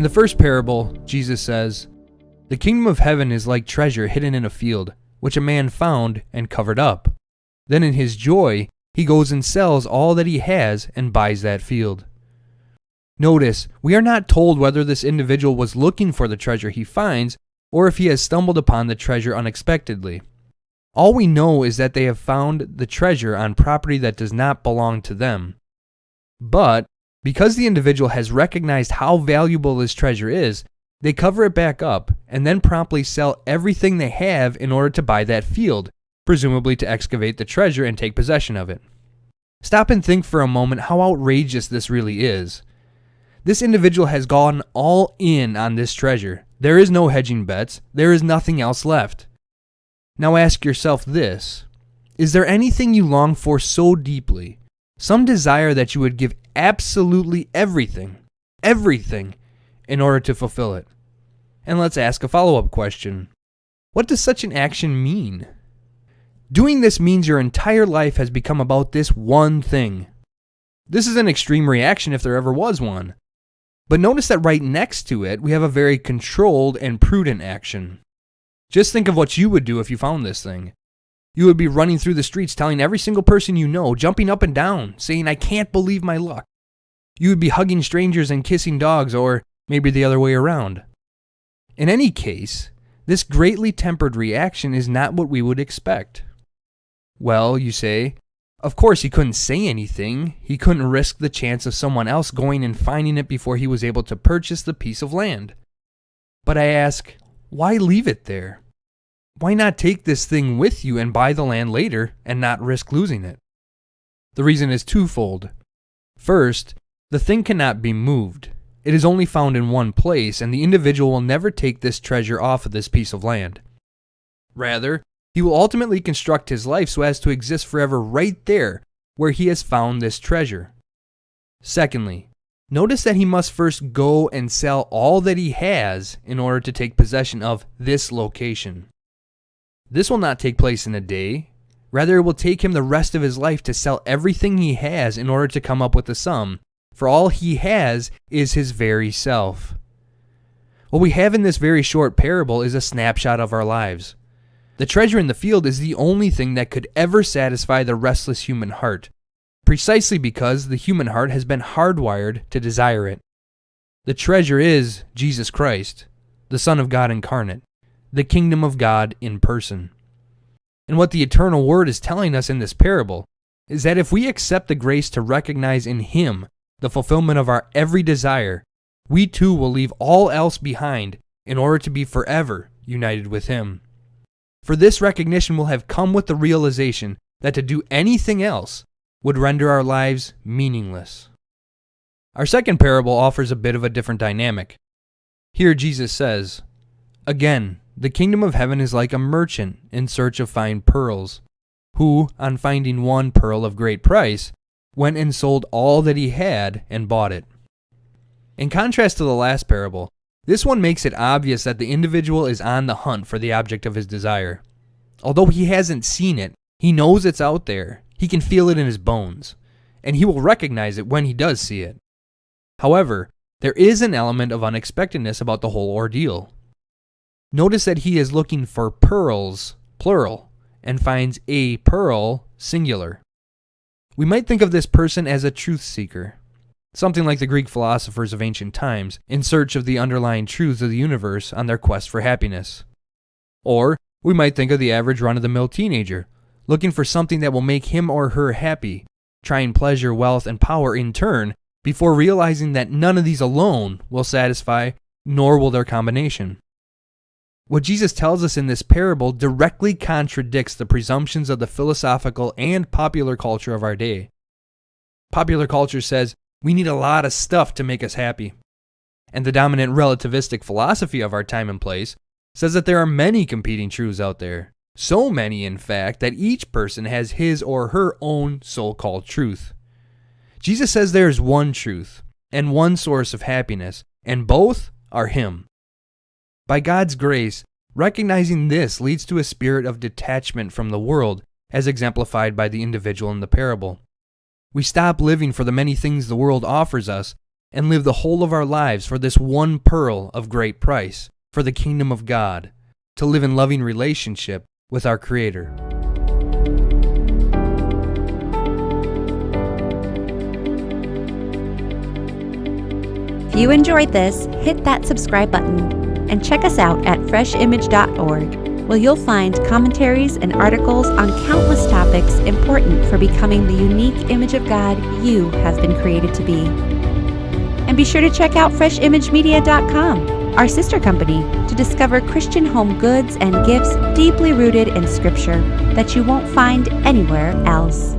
the first parable, Jesus says, "The kingdom of heaven is like treasure hidden in a field, which a man found and covered up. Then in his joy, he goes and sells all that he has and buys that field." Notice, we are not told whether this individual was looking for the treasure he finds or if he has stumbled upon the treasure unexpectedly. All we know is that they have found the treasure on property that does not belong to them. But because the individual has recognized how valuable this treasure is, they cover it back up and then promptly sell everything they have in order to buy that field, presumably to excavate the treasure and take possession of it. Stop and think for a moment how outrageous this really is. This individual has gone all in on this treasure. There is no hedging bets. There is nothing else left. Now ask yourself this: is there anything you long for so deeply, some desire that you would give absolutely everything, in order to fulfill it? And let's ask a follow-up question. What does such an action mean? Doing this means your entire life has become about this one thing. This is an extreme reaction if there ever was one. But notice that right next to it, we have a very controlled and prudent action. Just think of what you would do if you found this thing. You would be running through the streets telling every single person you know, jumping up and down, saying, "I can't believe my luck." You would be hugging strangers and kissing dogs, or maybe the other way around. In any case, this greatly tempered reaction is not what we would expect. Well, you say, of course he couldn't say anything. He couldn't risk the chance of someone else going and finding it before he was able to purchase the piece of land. But I ask, why leave it there? Why not take this thing with you and buy the land later and not risk losing it? The reason is twofold. First, the thing cannot be moved. It is only found in one place, and the individual will never take this treasure off of this piece of land. Rather, he will ultimately construct his life so as to exist forever right there where he has found this treasure. Secondly, notice that he must first go and sell all that he has in order to take possession of this location. This will not take place in a day. Rather, it will take him the rest of his life to sell everything he has in order to come up with the sum, for all he has is his very self. What we have in this very short parable is a snapshot of our lives. The treasure in the field is the only thing that could ever satisfy the restless human heart, precisely because the human heart has been hardwired to desire it. The treasure is Jesus Christ, the Son of God incarnate, the kingdom of God in person. And what the eternal word is telling us in this parable is that if we accept the grace to recognize in Him the fulfillment of our every desire, we too will leave all else behind in order to be forever united with Him. For this recognition will have come with the realization that to do anything else would render our lives meaningless. Our second parable offers a bit of a different dynamic. Here Jesus says, "Again, the kingdom of heaven is like a merchant in search of fine pearls, who, on finding one pearl of great price, went and sold all that he had and bought it." In contrast to the last parable, this one makes it obvious that the individual is on the hunt for the object of his desire. Although he hasn't seen it, he knows it's out there. He can feel it in his bones, and he will recognize it when he does see it. However, there is an element of unexpectedness about the whole ordeal. Notice that he is looking for pearls, plural, and finds a pearl, singular. We might think of this person as a truth seeker, something like the Greek philosophers of ancient times, in search of the underlying truths of the universe on their quest for happiness. Or we might think of the average run-of-the-mill teenager, looking for something that will make him or her happy, trying pleasure, wealth, and power in turn, before realizing that none of these alone will satisfy, nor will their combination. What Jesus tells us in this parable directly contradicts the presumptions of the philosophical and popular culture of our day. Popular culture says we need a lot of stuff to make us happy. And the dominant relativistic philosophy of our time and place says that there are many competing truths out there. So many, in fact, that each person has his or her own so-called truth. Jesus says there is one truth and one source of happiness, and both are Him. By God's grace, recognizing this leads to a spirit of detachment from the world, as exemplified by the individual in the parable. We stop living for the many things the world offers us and live the whole of our lives for this one pearl of great price, for the kingdom of God, to live in loving relationship with our Creator. If you enjoyed this, hit that subscribe button and check us out at FRESHImage.org, where you'll find commentaries and articles on countless topics important for becoming the unique image of God you have been created to be. And be sure to check out FRESHImageMedia.com, our sister company, to discover Christian home goods and gifts deeply rooted in Scripture that you won't find anywhere else.